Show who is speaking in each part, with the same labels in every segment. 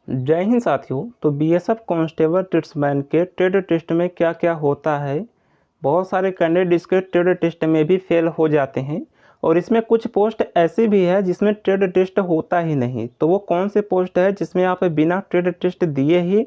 Speaker 1: जय हिंद साथियों। तो बीएसएफ कांस्टेबल ट्रेड्समैन के ट्रेड टेस्ट में क्या क्या होता है। बहुत सारे कैंडिडेट इसके ट्रेड टेस्ट में भी फेल हो जाते हैं और इसमें कुछ पोस्ट ऐसी भी है जिसमें ट्रेड टेस्ट होता ही नहीं। तो वो कौन से पोस्ट है जिसमें आप बिना ट्रेड टेस्ट दिए ही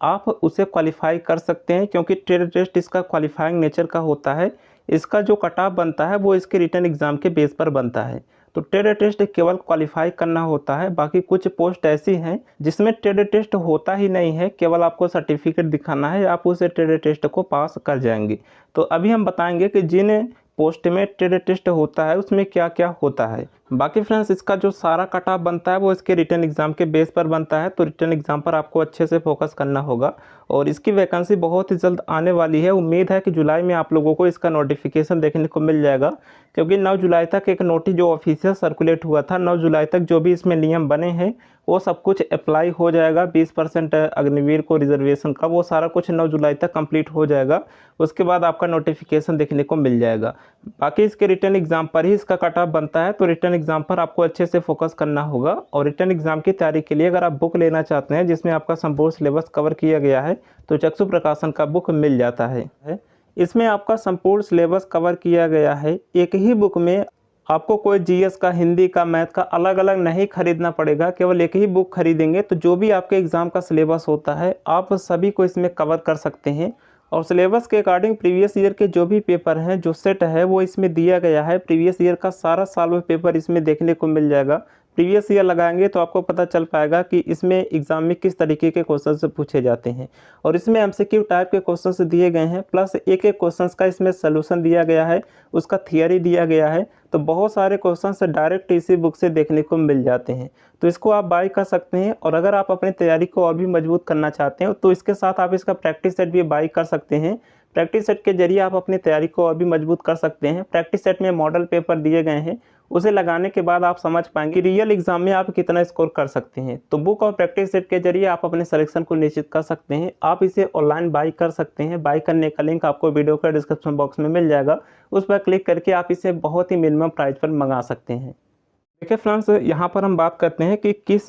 Speaker 1: आप उसे क्वालिफाई कर सकते हैं, क्योंकि ट्रेड टेस्ट इसका क्वालिफाइंग नेचर का होता है। इसका जो कट ऑफ बनता है वो इसके रिटर्न एग्ज़ाम के बेस पर बनता है। तो ट्रेड टेस्ट केवल क्वालिफाई करना होता है। बाकी कुछ पोस्ट ऐसी हैं जिसमें ट्रेड टेस्ट होता ही नहीं है, केवल आपको सर्टिफिकेट दिखाना है, आप उस ट्रेड टेस्ट को पास कर जाएंगे। तो अभी हम बताएंगे कि जिन पोस्ट में ट्रेड टेस्ट होता है उसमें क्या क्या होता है। बाकी फ्रेंड्स, इसका जो सारा कट ऑफ बनता है वो इसके रिटर्न एग्ज़ाम के बेस पर बनता है। तो रिटर्न एग्ज़ाम पर आपको अच्छे से फोकस करना होगा और इसकी वैकेंसी बहुत ही जल्द आने वाली है। उम्मीद है कि जुलाई में आप लोगों को इसका नोटिफिकेशन देखने को मिल जाएगा, क्योंकि 9 जुलाई तक एक नोटिस जो ऑफिशियल सर्कुलेट हुआ था, 9 जुलाई तक जो भी इसमें नियम बने हैं वो सब कुछ अप्लाई हो जाएगा। 20% अग्निवीर को रिजर्वेशन का वो सारा कुछ 9 जुलाई तक कंप्लीट हो जाएगा। उसके बाद आपका नोटिफिकेशन देखने को मिल जाएगा। बाकी इसके रिटर्न एग्ज़ाम पर ही इसका कट ऑफ बनता है। तो रिटर्न एग्ज़ाम पर आपको अच्छे से फोकस करना होगा। और रिटर्न एग्ज़ाम की तैयारी के लिए अगर आप बुक लेना चाहते हैं जिसमें आपका संपूर्ण सिलेबस कवर किया गया है, तो चक्षु प्रकाशन का बुक मिल जाता है। इसमें आपका संपूर्ण सिलेबस कवर किया गया है। एक ही बुक में आपको कोई जीएस का, हिंदी का, मैथ का अलग अलग नहीं खरीदना पड़ेगा। केवल एक ही बुक खरीदेंगे तो जो भी आपके एग्ज़ाम का सिलेबस होता है आप सभी को इसमें कवर कर सकते हैं। और सिलेबस के अकॉर्डिंग प्रीवियस ईयर के जो भी पेपर हैं, जो सेट है वो इसमें दिया गया है। प्रीवियस ईयर का सारा साल में पेपर इसमें देखने को मिल जाएगा। प्रीवियस ईयर लगाएंगे तो आपको पता चल पाएगा कि इसमें एग्ज़ाम में किस तरीके के क्वेश्चंस पूछे जाते हैं। और इसमें एमसीक्यू टाइप के क्वेश्चंस दिए गए हैं, प्लस एक एक क्वेश्चंस का इसमें सलूशन दिया गया है, उसका थियरी दिया गया है। तो बहुत सारे क्वेश्चंस डायरेक्ट इसी बुक से देखने को मिल जाते हैं। तो इसको आप बाय कर सकते हैं। और अगर आप अपनी तैयारी को और भी मजबूत करना चाहते हैं तो इसके साथ आप इसका प्रैक्टिस सेट भी बाय कर सकते हैं। प्रैक्टिस सेट के जरिए आप अपनी तैयारी को और भी मजबूत कर सकते हैं। प्रैक्टिस सेट में मॉडल पेपर दिए गए हैं, उसे लगाने के बाद आप समझ पाएंगे रियल एग्जाम में आप कितना स्कोर कर सकते हैं। तो बुक और प्रैक्टिस सेट के जरिए आप अपने सिलेक्शन को निश्चित कर सकते हैं। आप इसे ऑनलाइन बाई कर सकते हैं। बाई करने का लिंक आपको वीडियो का डिस्क्रिप्शन बॉक्स में मिल जाएगा, उस पर क्लिक करके आप इसे बहुत ही मिनिमम प्राइस पर मंगा सकते हैं। देखिए फ्रेंड्स, यहाँ पर हम बात करते हैं कि किस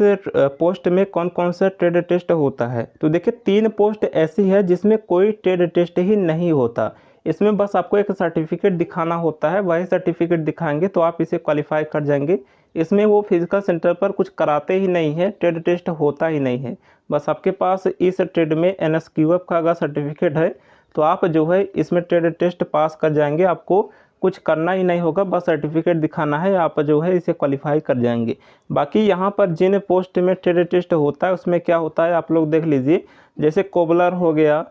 Speaker 1: पोस्ट में कौन कौन सा ट्रेड टेस्ट होता है। तो देखिए 3 पोस्ट ऐसी है जिसमें कोई ट्रेड टेस्ट ही नहीं होता। इसमें बस आपको एक सर्टिफिकेट दिखाना होता है, वही सर्टिफिकेट दिखाएंगे तो आप इसे क्वालिफाई कर जाएंगे। इसमें वो फिजिकल सेंटर पर कुछ कराते ही नहीं है, ट्रेड टेस्ट होता ही नहीं है। बस आपके पास इस ट्रेड में एनएसक्यूएफ का अगर सर्टिफिकेट है तो आप जो है इसमें ट्रेड टेस्ट पास कर जाएंगे। आपको कुछ करना ही नहीं होगा, बस सर्टिफिकेट दिखाना है, आप जो है इसे क्वालिफाई कर जाएंगे। बाकी यहाँ पर जिन पोस्ट में ट्रेड टेस्ट होता है उसमें क्या होता है आप लोग देख लीजिए। जैसे कोबलर हो गया,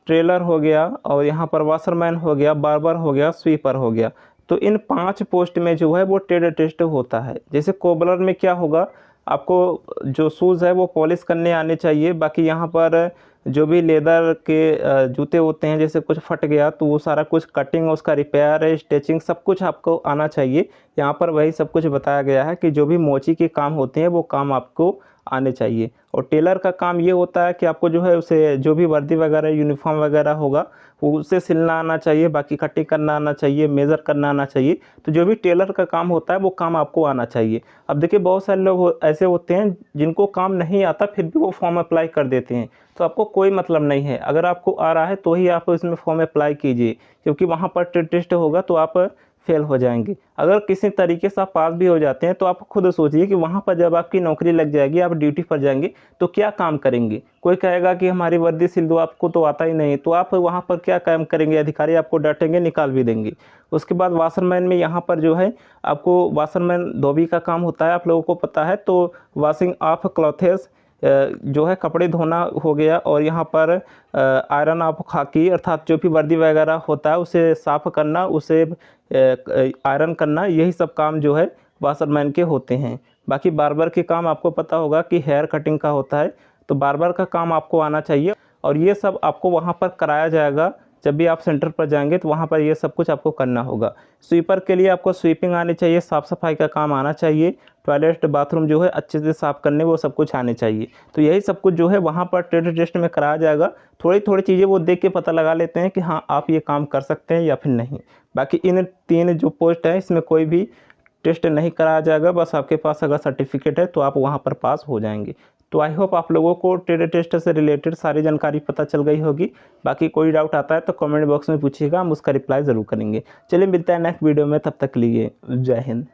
Speaker 1: ट्रेलर हो गया, और यहाँ पर वाशरमैन हो गया, बार्बर हो गया, स्वीपर हो गया। तो इन 5 पोस्ट में जो है वो ट्रेड टेस्ट होता है। जैसे कोबलर में क्या होगा, आपको जो शूज़ है वो पॉलिश करने आने चाहिए। बाकी यहाँ पर जो भी लेदर के जूते होते हैं, जैसे कुछ फट गया तो वो सारा कुछ कटिंग, उसका रिपेयर, स्टिचिंग सब कुछ आपको आना चाहिए। यहाँ पर वही सब कुछ बताया गया है कि जो भी मोची के काम होते हैं वो काम आपको आने चाहिए। और टेलर का काम ये होता है कि आपको जो है उसे जो भी वर्दी वगैरह, यूनिफॉर्म वगैरह होगा वो उसे सिलना आना चाहिए, बाकी कटिंग करना आना चाहिए, मेज़र करना आना चाहिए। तो जो भी टेलर का काम होता है वो काम आपको आना चाहिए। अब देखिए बहुत सारे लोग ऐसे होते हैं जिनको काम नहीं आता फिर भी वो फॉर्म अप्लाई कर देते हैं। तो आपको कोई मतलब नहीं है, अगर आपको आ रहा है तो ही आप इसमें फॉर्म अप्लाई कीजिए, क्योंकि वहाँ पर ट्रेड टेस्ट होगा तो आप फेल हो जाएंगे। अगर किसी तरीके से आप पास भी हो जाते हैं तो आप खुद सोचिए कि वहाँ पर जब आपकी नौकरी लग जाएगी, आप ड्यूटी पर जाएंगे तो क्या काम करेंगे। कोई कहेगा कि हमारी वर्दी सिल दो, आपको तो आता ही नहीं, तो आप वहाँ पर क्या काम करेंगे। अधिकारी आपको डांटेंगे, निकाल भी देंगे। उसके बाद वाशरमैन में यहाँ पर जो है आपको वाशरमैन धोबी का काम होता है, आप लोगों को पता है। तो वॉशिंग ऑफ क्लॉथेस जो है कपड़े धोना हो गया, और यहाँ पर आयरन ऑफ खाकी अर्थात जो भी वर्दी वगैरह होता है उसे साफ़ करना, उसे आयरन करना, यही सब काम जो है वाशरमैन के होते हैं। बाकी बार्बर के काम आपको पता होगा कि हेयर कटिंग का होता है, तो बार्बर का काम आपको आना चाहिए। और ये सब आपको वहाँ पर कराया जाएगा। जब भी आप सेंटर पर जाएंगे तो वहाँ पर ये सब कुछ आपको करना होगा। स्वीपर के लिए आपको स्वीपिंग आनी चाहिए, साफ़ सफाई का काम आना चाहिए, टॉयलेट बाथरूम जो है अच्छे से साफ़ करने वो सब कुछ आने चाहिए। तो यही सब कुछ जो है वहाँ पर ट्रेड टेस्ट में कराया जाएगा। थोड़ी थोड़ी चीज़ें वो देख के पता लगा लेते हैं कि हाँ आप ये काम कर सकते हैं या फिर नहीं। बाकी इन 3 जो पोस्ट है इसमें कोई भी टेस्ट नहीं कराया जाएगा, बस आपके पास अगर सर्टिफिकेट है तो आप वहाँ पर पास हो जाएंगे। तो आई होप आप लोगों को ट्रेड टेस्ट से रिलेटेड सारी जानकारी पता चल गई होगी। बाकी कोई डाउट आता है तो कमेंट बॉक्स में पूछिएगा, हम उसका रिप्लाई ज़रूर करेंगे। चलिए मिलते हैं नेक्स्ट वीडियो में, तब तक के लिए जय हिंद।